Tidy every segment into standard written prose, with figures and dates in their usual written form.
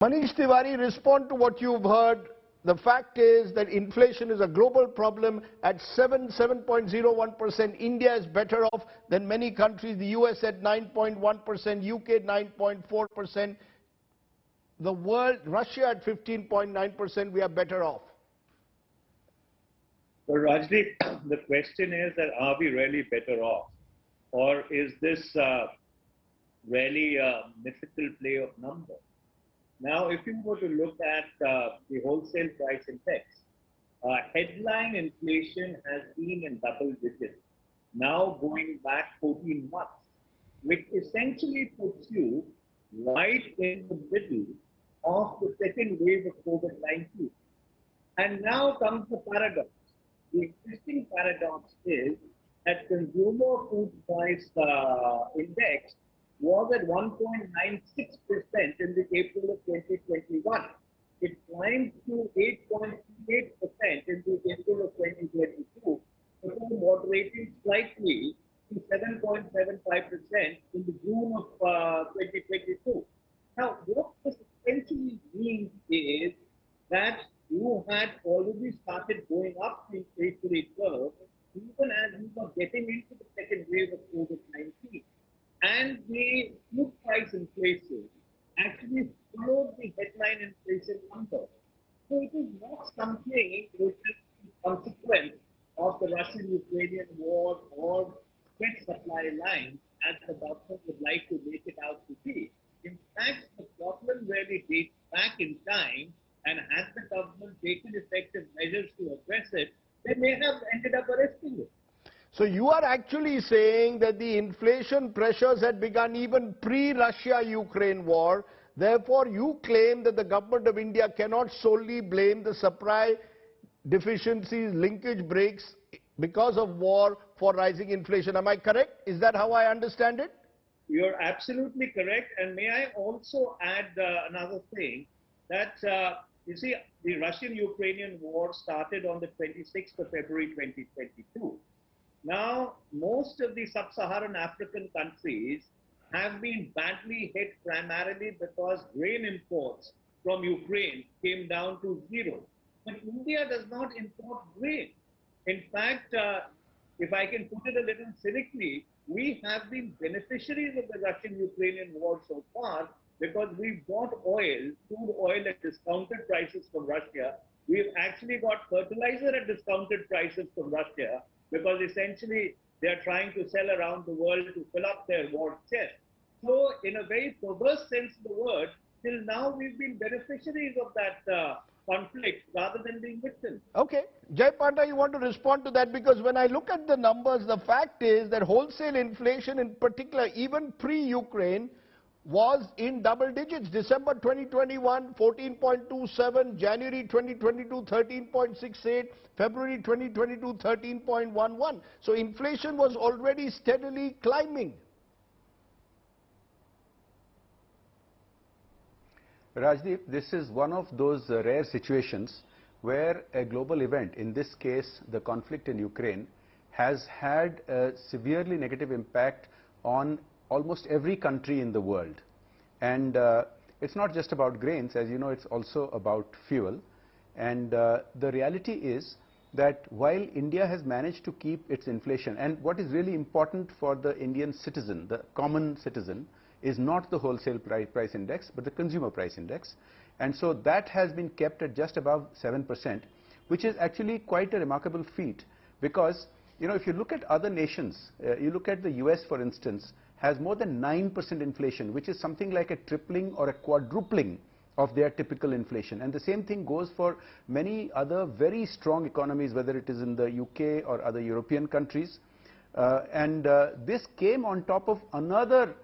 Manish Tewari, respond to what you've heard. The fact is that inflation is a global problem at 7.01%. India is better off than many countries. The US at 9.1%, UK 9.4%. The world, Russia at 15.9%. We are better off. Well, Rajdeep, the question is that are we really better off? Or is this really a mythical play of numbers? Now, if you were to look at the wholesale price index, headline inflation has been in double digits, now going back 14 months, which essentially puts you right in the middle of the second wave of COVID-19. And now comes the paradox. The existing paradox is that consumer food price index was at 1.96% in the April of 2021. It climbed to 8.8% in the April of 2022, before moderating slightly to 7.75% in the June of 2022. Now, what this essentially means is that you had already started going up the inflationary curve, even as we were getting into the second wave of COVID-19. And the food price inflation actually followed the headline inflation number. So it is not something which is a consequence of the Russian-Ukrainian war or jet supply lines, as the government would like to make it out to be. In fact, the problem really dates back in time, and had the government taken effective measures to address it, they may have ended up arresting it. So you are actually saying that the inflation pressures had begun even pre-Russia-Ukraine war. Therefore, you claim that the government of India cannot solely blame the supply deficiencies, linkage breaks because of war for rising inflation. Am I correct? Is that how I understand it? You're absolutely correct. And may I also add another thing, that you see, the Russian-Ukrainian war started on the 26th of February 2022. Now, most of the sub-Saharan African countries have been badly hit primarily because grain imports from Ukraine came down to zero. But India does not import grain. In fact, if I can put it a little cynically, we have been beneficiaries of the Russian-Ukrainian war so far, because we bought oil, crude oil at discounted prices from Russia. We've actually got fertilizer at discounted prices from Russia, because essentially they're trying to sell around the world to fill up their war chest. So in a very perverse sense of the word, till now we've been beneficiaries of that conflict rather than being victims. Okay. Jai Panda, you want to respond to that? Because when I look at the numbers, the fact is that wholesale inflation in particular, even pre-Ukraine, was in double digits. December 2021, 14.27, January 2022, 13.68, February 2022, 13.11. So inflation was already steadily climbing. Rajdeep, this is one of those rare situations where a global event, in this case the conflict in Ukraine, has had a severely negative impact on almost every country in the world. And it's not just about grains, as you know, it's also about fuel. And the reality is that while India has managed to keep its inflation, and what is really important for the Indian citizen, the common citizen, is not the wholesale price index, but the consumer price index. And so that has been kept at just above 7%, which is actually quite a remarkable feat, because, you know, if you look at other nations, you look at the US, for instance, has more than 9% inflation, which is something like a tripling or a quadrupling of their typical inflation. And the same thing goes for many other very strong economies, whether it is in the UK or other European countries. This came on top of another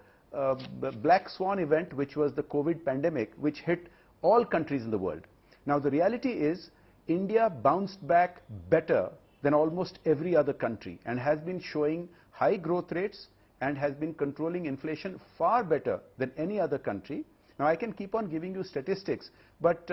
black swan event, which was the COVID pandemic, which hit all countries in the world. Now, the reality is India bounced back better than almost every other country and has been showing high growth rates and has been controlling inflation far better than any other country. Now, I can keep on giving you statistics, but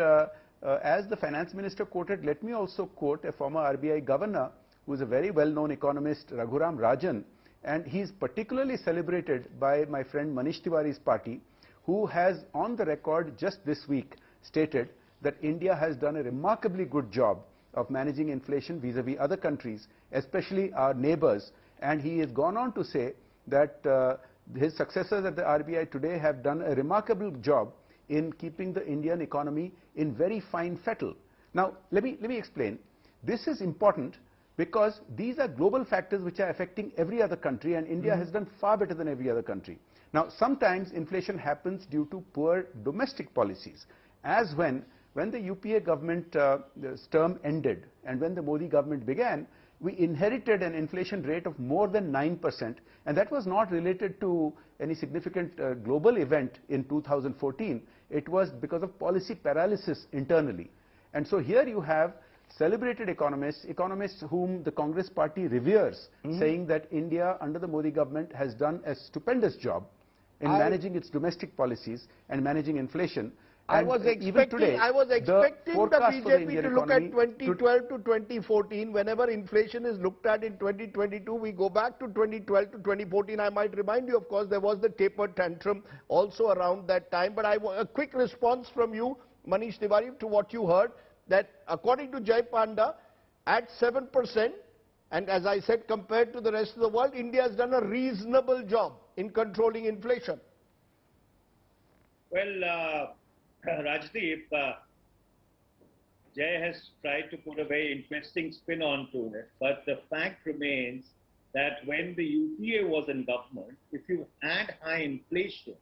as the finance minister quoted, let me also quote a former RBI governor who is a very well-known economist, Raghuram Rajan, and he is particularly celebrated by my friend Manish Tewari's party, who has on the record just this week stated that India has done a remarkably good job of managing inflation vis-a-vis other countries, especially our neighbors. And he has gone on to say that his successors at the RBI today have done a remarkable job in keeping the Indian economy in very fine fettle. Now, let me explain. This is important because these are global factors which are affecting every other country, and India has done far better than every other country. Now, sometimes inflation happens due to poor domestic policies, as when the UPA government term ended and when the Modi government began, we inherited an inflation rate of more than 9%, and that was not related to any significant global event in 2014. It was because of policy paralysis internally. And so here you have celebrated economists whom the Congress party reveres, saying that India under the Modi government has done a stupendous job in managing its domestic policies and managing inflation. I was expecting the BJP to look at 2012 to 2014. Whenever inflation is looked at in 2022, we go back to 2012 to 2014. I might remind you, of course, there was the taper tantrum also around that time. But I want a quick response from you, Manish Tewari, to what you heard, that according to Jai Panda, at 7%, and as I said, compared to the rest of the world, India has done a reasonable job in controlling inflation. Well, Rajdeep, Jay has tried to put a very interesting spin onto it, but the fact remains that when the UPA was in government, if you had high inflation,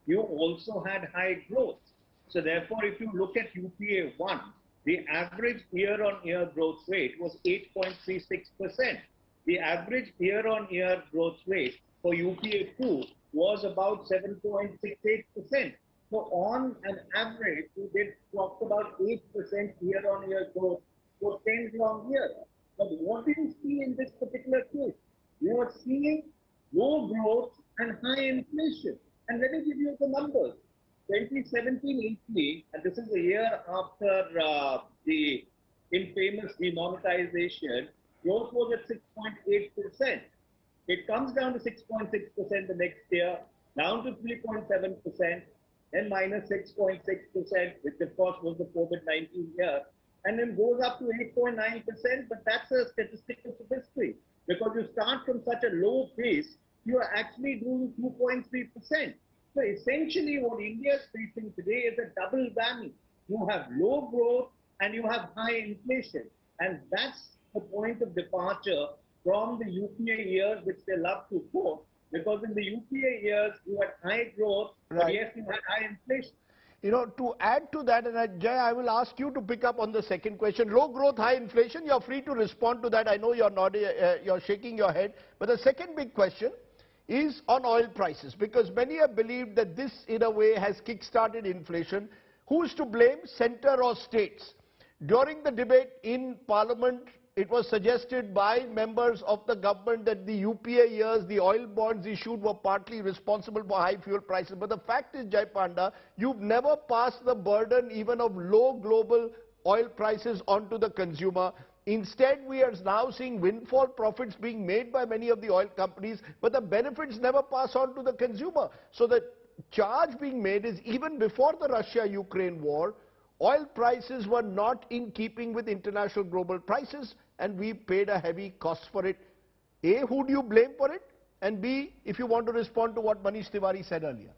you also had high growth. So therefore, if you look at UPA 1, the average year-on-year growth rate was 8.36%. The average year-on-year growth rate for UPA 2 was about 7.68%. So on an average, we did talk about 8% year-on-year growth for 10 long years. But what do you see in this particular case? You are seeing low growth and high inflation. And let me give you the numbers. 2017-18, and this is a year after the infamous demonetization, growth was at 6.8%. It comes down to 6.6% the next year, down to 3.7%. Then minus 6.6%, which of course was the COVID-19 year, and then goes up to 8.9%, but that's a statistical history. Because you start from such a low base, you are actually doing 2.3%. So essentially what India is facing today is a double whammy. You have low growth and you have high inflation. And that's the point of departure from the UPA years, which they love to quote. Because in the UPA years, you had high growth, but yes, you had high inflation. You know, to add to that, and Jay, I will ask you to pick up on the second question. Low growth, high inflation, you're free to respond to that. I know you're nodding, you're shaking your head. But the second big question is on oil prices, because many have believed that this, in a way, has kick-started inflation. Who's to blame, center or states? During the debate in Parliament, it was suggested by members of the government that the UPA years, the oil bonds issued were partly responsible for high fuel prices. But the fact is, Jai Panda, you've never passed the burden even of low global oil prices onto the consumer. Instead, we are now seeing windfall profits being made by many of the oil companies, but the benefits never pass on to the consumer. So the charge being made is even before the Russia-Ukraine war, oil prices were not in keeping with international global prices, and we paid a heavy cost for it. A, who do you blame for it? And B, if you want to respond to what Manish Tewari said earlier.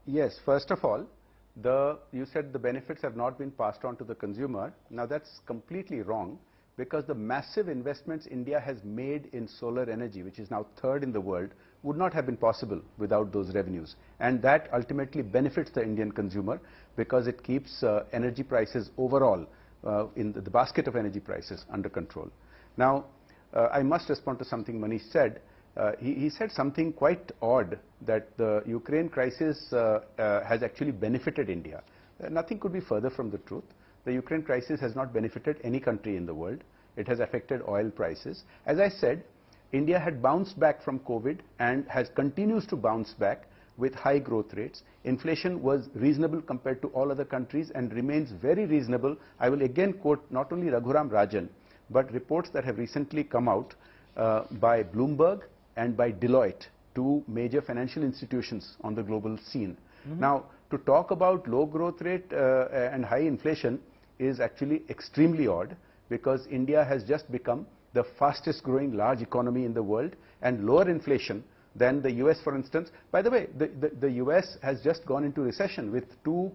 Yes, first of all, you said the benefits have not been passed on to the consumer. Now that's completely wrong, because the massive investments India has made in solar energy, which is now third in the world, would not have been possible without those revenues. And that ultimately benefits the Indian consumer, because it keeps energy prices overall, in the basket of energy prices, under control. Now, I must respond to something Manish said. He said something quite odd, that the Ukraine crisis has actually benefited India. Nothing could be further from the truth. The Ukraine crisis has not benefited any country in the world. It has affected oil prices. As I said, India had bounced back from COVID and continues to bounce back with high growth rates. Inflation was reasonable compared to all other countries and remains very reasonable. I will again quote not only Raghuram Rajan, but reports that have recently come out by Bloomberg and by Deloitte, to major financial institutions on the global scene. Now, to talk about low growth rate and high inflation is actually extremely odd, because India has just become the fastest growing large economy in the world, and lower inflation than the US, for instance. By the way, the US has just gone into recession with two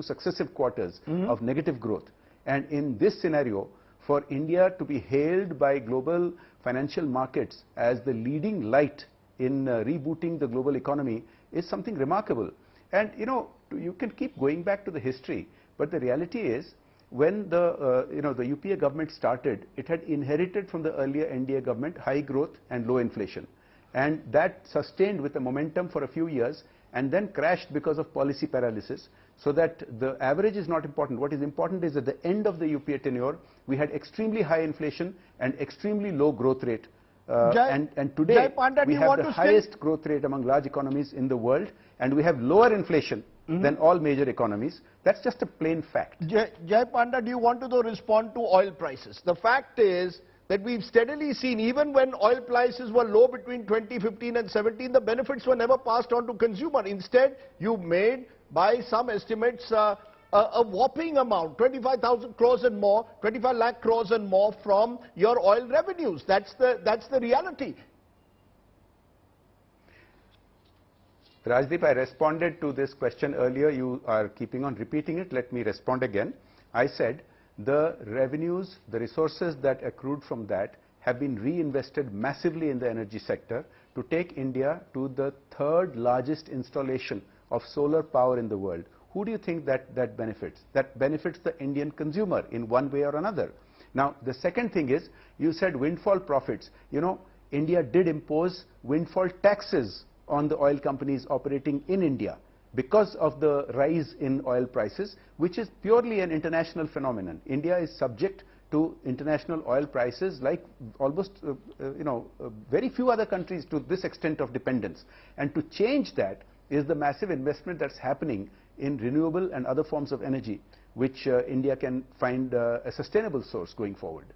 successive quarters of negative growth. And in this scenario, for India to be hailed by global financial markets as the leading light in rebooting the global economy is something remarkable. And you know, you can keep going back to the history, but the reality is, when the the UPA government started, it had inherited from the earlier NDA government high growth and low inflation, and that sustained with the momentum for a few years and then crashed because of policy paralysis. So that the average is not important. What is important is at the end of the UPA tenure, we had extremely high inflation and extremely low growth rate. And today Panda, we have the highest growth rate among large economies in the world, and we have lower inflation than all major economies. That's just a plain fact. Jai Panda, do you want to though respond to oil prices? The fact is that we've steadily seen, even when oil prices were low between 2015 and 17, the benefits were never passed on to consumer. Instead, you made, by some estimates, a whopping amount, 25,000 crores and more, 25 lakh crores and more from your oil revenues. That's the reality. Rajdeep, I responded to this question earlier. You are keeping on repeating it. Let me respond again. I said the revenues, the resources that accrued from that have been reinvested massively in the energy sector to take India to the third largest installation of solar power in the world. Who do you think that benefits? That benefits the Indian consumer in one way or another. Now, the second thing is, you said windfall profits. You know, India did impose windfall taxes on the oil companies operating in India because of the rise in oil prices, which is purely an international phenomenon. India is subject to international oil prices like almost, very few other countries to this extent of dependence. And to change that is the massive investment that's happening in renewable and other forms of energy, which India can find a sustainable source going forward.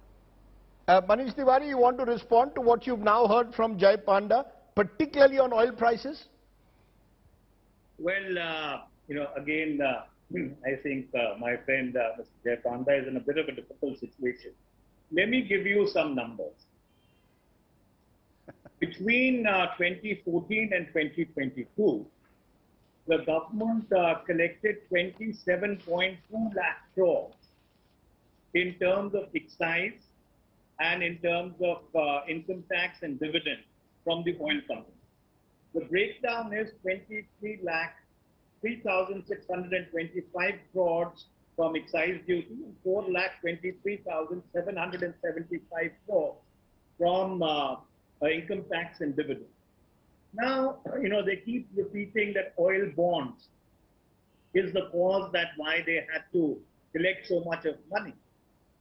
Manish Tewari, you want to respond to what you've now heard from Jai Panda, particularly on oil prices? Well, again, I think my friend Mr. Jai Panda is in a bit of a difficult situation. Let me give you some numbers. Between 2014 and 2022, the government collected 27.2 lakh crores in terms of excise and in terms of income tax and dividend from the oil companies. The breakdown is 3,625 crores from excise duty and 4,23,775 crores from income tax and dividend. Now, they keep repeating that oil bonds is the cause that why they had to collect so much of money.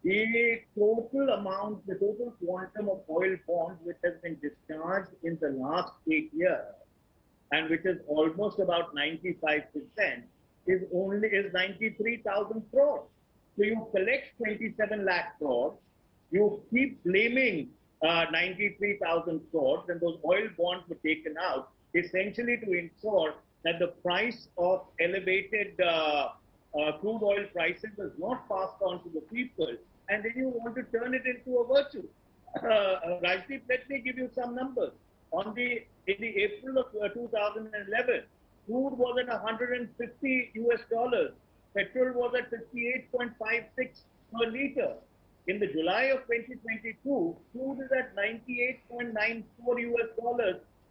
The total amount, the total quantum of oil bonds which has been discharged in the last 8 years, and which is almost about 95%, is 93,000 crores. So you collect 27 lakh crores, you keep blaming 93,000 crores, and those oil bonds were taken out essentially to ensure that the price of elevated crude oil prices is not passed on to the people, and then you want to turn it into a virtue. Rajdeep, let me give you some numbers. In the April of 2011, crude was at $150 US, petrol was at 58.56 per liter. In the July of 2022, crude is at $98.94 US,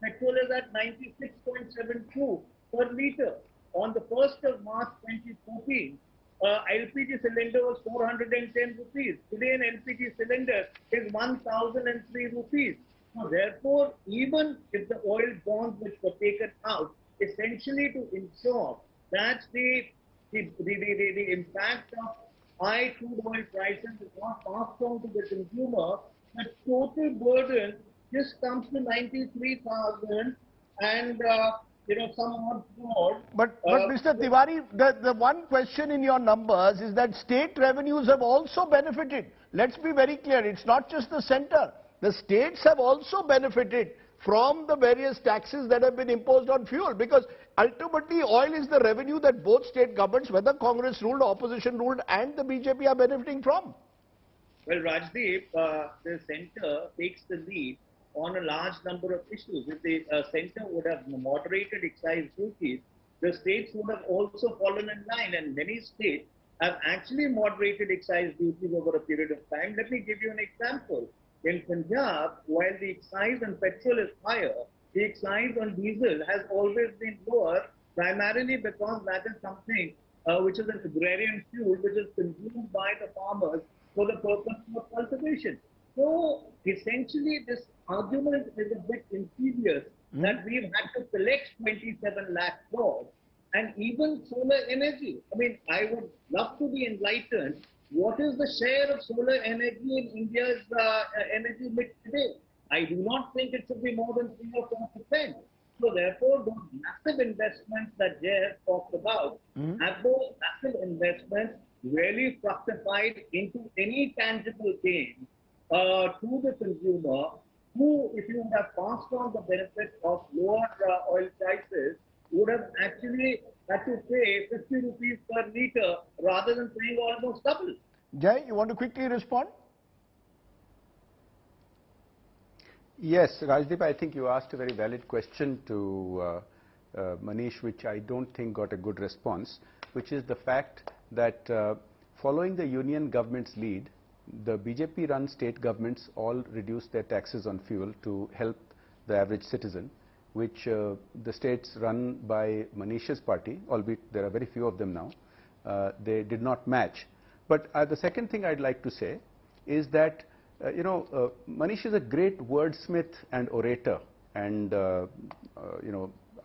petrol is at 96.72 per liter. On the 1st of March 2014, LPG cylinder was 410 rupees. Today an LPG cylinder is 1,003 rupees. So therefore, even if the oil bonds which were taken out, essentially to ensure that the impact of high crude oil prices is not passed on to the consumer, the total burden just comes to 93,000 and some odd crore. But Mr. Tewari, the one question in your numbers is that state revenues have also benefited. Let's be very clear, it's not just the center. The states have also benefited from the various taxes that have been imposed on fuel, because ultimately oil is the revenue that both state governments, whether Congress ruled, opposition ruled, and the BJP are benefiting from. Well, Rajdeep, the centre takes the lead on a large number of issues. If the centre would have moderated excise duties, the states would have also fallen in line, and many states have actually moderated excise duties over a period of time. Let me give you an example. In Punjab, while the excise on petrol is higher, the excise on diesel has always been lower, primarily because that is something which is an agrarian fuel which is consumed by the farmers for the purpose of cultivation. So essentially this argument is a bit insidious that we've had to collect 27 lakh crores, and even solar energy. I mean, I would love to be enlightened. What is the share of solar energy in India's energy mix today? I do not think it should be more than 3 or 4%. So therefore, those massive investments that Jay has talked about, have those massive investments really fructified into any tangible gain to the consumer, who, if you would have passed on the benefit of lower oil prices, would have actually had to pay 50 rupees per litre rather than paying almost double. Jay, you want to quickly respond? Yes, Rajdeep, I think you asked a very valid question to Manish, which I don't think got a good response, which is the fact that following the union government's lead, the BJP-run state governments all reduced their taxes on fuel to help the average citizen, which the states run by Manish's party, albeit there are very few of them now, they did not match. But the second thing I'd like to say is that, Manish is a great wordsmith and orator, and,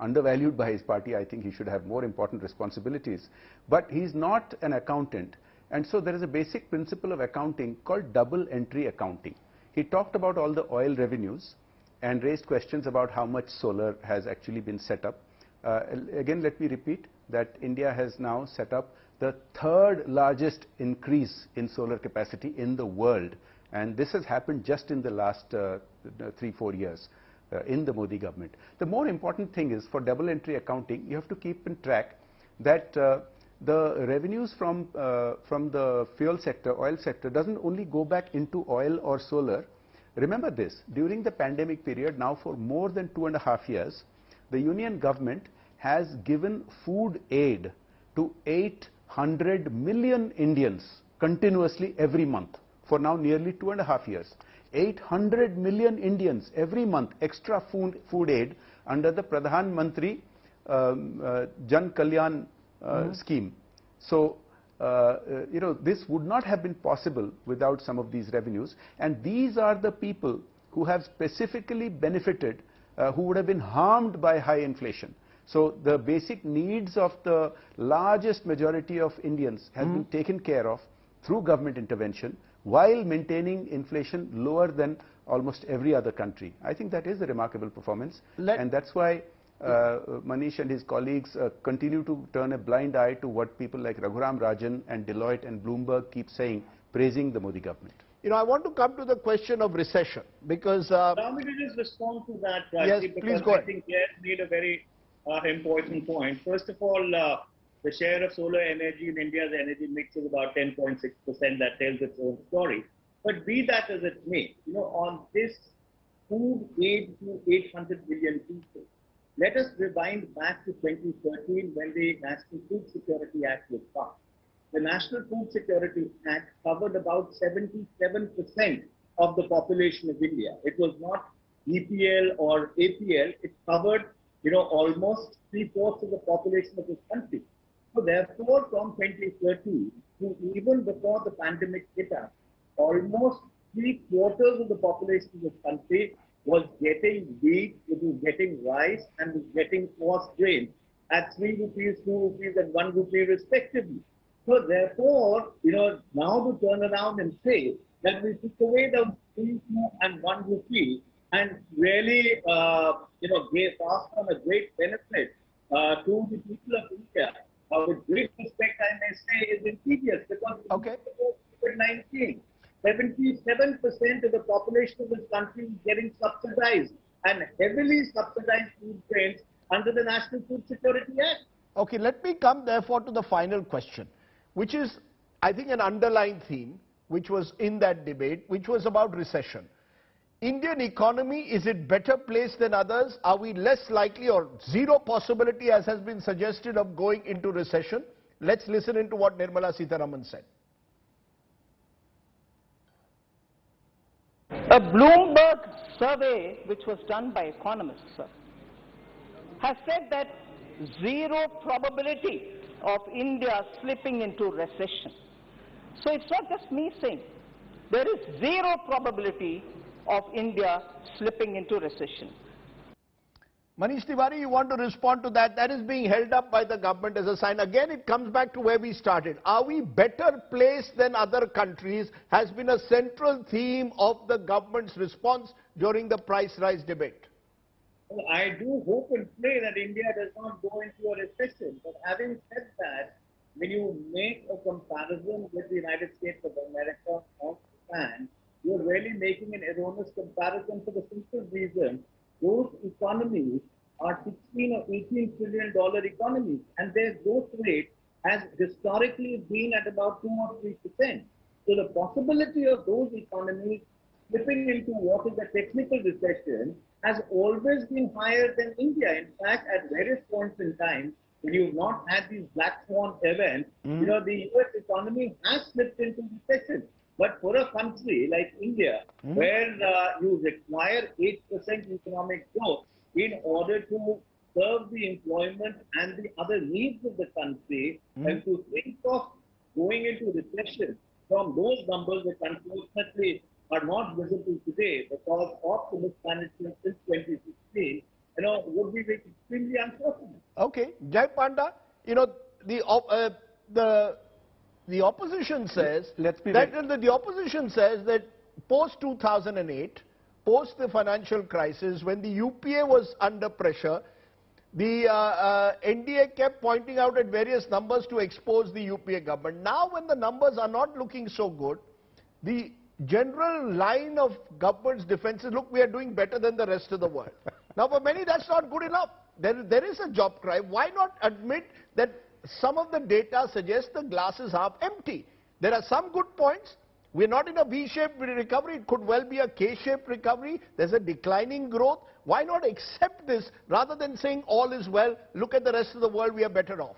undervalued by his party. I think he should have more important responsibilities. But he's not an accountant. And so there is a basic principle of accounting called double entry accounting. He talked about all the oil revenues and raised questions about how much solar has actually been set up. Again, let me repeat that India has now set up the third largest increase in solar capacity in the world. And this has happened just in the last 3-4 years in the Modi government. The more important thing is, for double entry accounting, you have to keep in track that the revenues from the fuel sector, oil sector, doesn't only go back into oil or solar. Remember this, during the pandemic period, now for more than 2.5 years, the union government has given food aid to 800 million Indians continuously every month for now nearly 2.5 years. 800 million Indians every month extra food aid under the Pradhan Mantri Jan Kalyan scheme. So, this would not have been possible without some of these revenues, and these are the people who have specifically benefited, who would have been harmed by high inflation. So the basic needs of the largest majority of Indians have been taken care of through government intervention, while maintaining inflation lower than almost every other country. I think that is a remarkable performance, and that's why Manish and his colleagues continue to turn a blind eye to what people like Raghuram Rajan and Deloitte and Bloomberg keep saying, praising the Modi government. I want to come to the question of recession, because... Allow me to just respond to that, Rajiv, yes, because please go I ahead. think Jay made a very important point. First of all, the share of solar energy in India's energy mix is about 10.6%. That tells its own story. But be that as it may, on this food aid to 800 million people, let us rewind back to 2013 when the National Food Security Act was passed. The National Food Security Act covered about 77% of the population of India. It was not EPL or APL. It covered, almost 3/4 of the population of this country. So therefore, from 2013 to even before the pandemic hit us, almost 3/4 of the population of this country was getting wheat, it was getting rice, and was getting coarse grain at 3 rupees, 2 rupees, and 1 rupee respectively. So therefore, now to turn around and say that we took away the 3, 2, and 1 rupee and really, gave passed on a great benefit to the people of India, with great respect, I may say, is insidious, because COVID-19, 77% of the population of this country is getting subsidized and heavily subsidized food grains under the National Food Security Act. Okay, let me come therefore to the final question, which is, I think, an underlying theme, which was in that debate, which was about recession. Indian economy, is it better placed than others? Are we less likely or zero possibility, as has been suggested, of going into recession? Let's listen into what Nirmala Sitharaman said. A Bloomberg survey, which was done by economists, has said that zero probability of India slipping into recession. So it's not just me saying, there is zero probability of India slipping into recession. Manish Tewari, you want to respond to that? That is being held up by the government as a sign. Again, it comes back to where we started. Are we better placed than other countries? Has been a central theme of the government's response during the price rise debate. Well, I do hope and pray that India does not go into a recession. But having said that, when you make a comparison with the United States of America or Japan, you're really making an erroneous comparison for the simple reason those economies are 16 or 18 trillion dollar economies, and their growth rate has historically been at about 2 or 3%. So the possibility of those economies slipping into what is a technical recession has always been higher than India. In fact, at various points in time, when you've not had these black swan events, the US economy has slipped into recession. But for a country like India, where you require 8% economic growth in order to serve the employment and the other needs of the country, and to think of going into recession from those numbers that unfortunately are not visible today because of the mismanagement since 2016, would be extremely unfortunate. Okay, Jai Panda, the opposition says that post 2008, post the financial crisis, when the UPA was under pressure, the NDA kept pointing out at various numbers to expose the UPA government. Now, when the numbers are not looking so good, the general line of government's defense is, look, we are doing better than the rest of the world. Now, for many, that's not good enough. There is a job cry. Why not admit that some of the data suggests the glass is half empty? There are some good points. We're not in a V-shaped recovery. It could well be a K-shaped recovery. There's a declining growth. Why not accept this rather than saying all is well, look at the rest of the world, we are better off?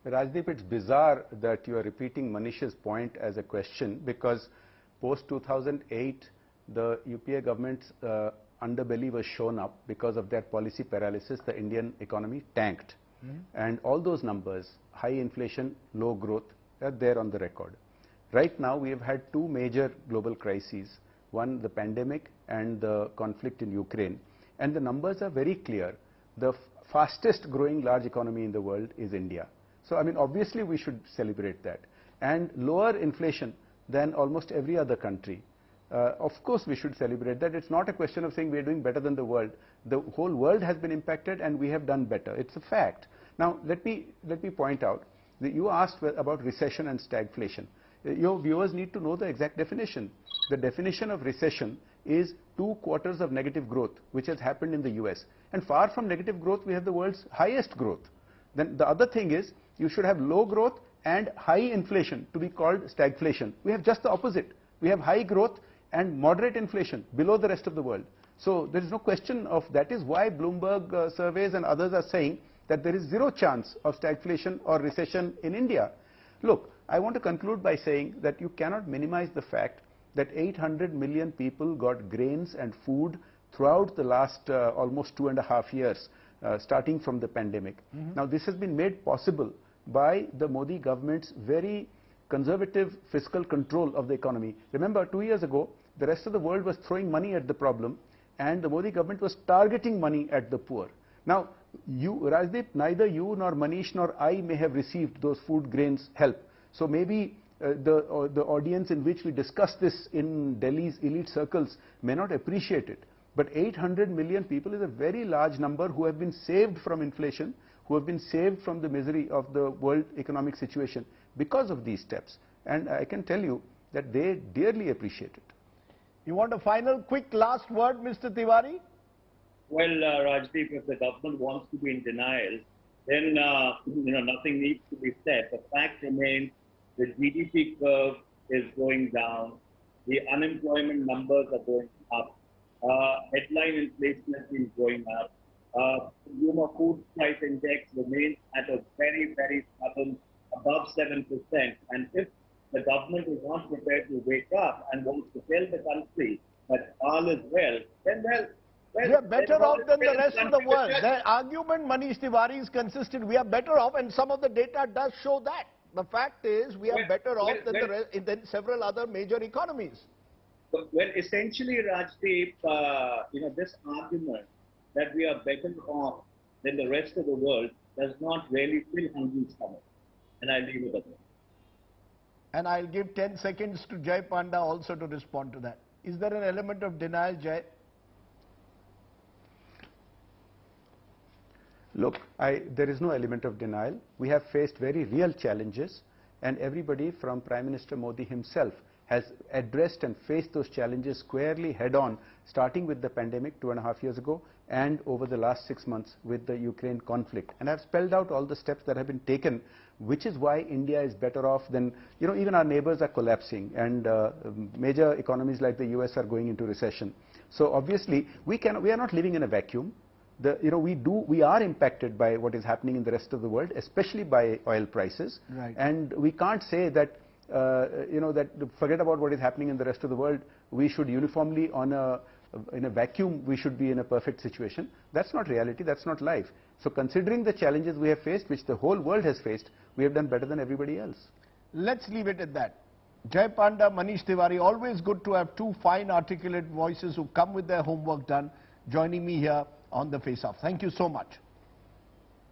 Rajdeep, it's bizarre that you are repeating Manish's point as a question, because post-2008, the UPA government's underbelly was shown up. Because of that policy paralysis, the Indian economy tanked. And all those numbers, high inflation, low growth, are there on the record. Right now, we have had two major global crises. One, the pandemic, and the conflict in Ukraine. And the numbers are very clear. The fastest growing large economy in the world is India. So, I mean, obviously we should celebrate that. And lower inflation than almost every other country. Of course we should celebrate that. It's not a question of saying we are doing better than the world. The whole world has been impacted and we have done better. It's a fact. Now, let me point out that you asked about recession and stagflation. Your viewers need to know the exact definition. The definition of recession is 2 quarters of negative growth, which has happened in the US. And far from negative growth, we have the world's highest growth. Then the other thing is, you should have low growth and high inflation to be called stagflation. We have just the opposite. We have high growth and moderate inflation below the rest of the world. So there is no question of that. Is why Bloomberg surveys and others are saying that there is zero chance of stagflation or recession in India. Look, I want to conclude by saying that you cannot minimize the fact that 800 million people got grains and food throughout the last almost 2.5 years, starting from the pandemic. Now, this has been made possible by the Modi government's very conservative fiscal control of the economy. Remember, 2 years ago, the rest of the world was throwing money at the problem, and the Modi government was targeting money at the poor. Now, you, Rajdeep, neither you nor Manish nor I may have received those food grains help. So maybe the audience in which we discuss this in Delhi's elite circles may not appreciate it. But 800 million people is a very large number who have been saved from inflation, who have been saved from the misery of the world economic situation because of these steps. And I can tell you that they dearly appreciate it. You want a final quick last word, Mr. Tewari? Well, Rajdeep, if the government wants to be in denial, then nothing needs to be said. The fact remains the GDP curve is going down, the unemployment numbers are going up, headline inflation has been going up, consumer food price index remains at a very, very stubborn above 7%. And if the government is not prepared to wake up and wants to tell the country that all is well, then we are better off than the rest of the world. Their argument, Manish Tewari, is consistent. We are better off, and some of the data does show that. The fact is, we are better off than several other major economies. Well, essentially, Rajdeep, this argument that we are better off than the rest of the world does not really fill hungry stomachs. And I'll leave it at that. And I'll give 10 seconds to Jai Panda also to respond to that. Is there an element of denial, Jai? Look, there is no element of denial. We have faced very real challenges, and everybody from Prime Minister Modi himself has addressed and faced those challenges squarely head-on, starting with the pandemic 2.5 years ago and over the last 6 months with the Ukraine conflict. And I've spelled out all the steps that have been taken, which is why India is better off than, even our neighbors are collapsing, and major economies like the US are going into recession. So obviously, we are not living in a vacuum. We are impacted by what is happening in the rest of the world, especially by oil prices. Right. And we can't say that, forget about what is happening in the rest of the world. We should uniformly, in a vacuum, we should be in a perfect situation. That's not reality. That's not life. So considering the challenges we have faced, which the whole world has faced, we have done better than everybody else. Let's leave it at that. Jai Panda, Manish Tewari, always good to have two fine, articulate voices who come with their homework done, joining me here on the Face Off. Thank you so much.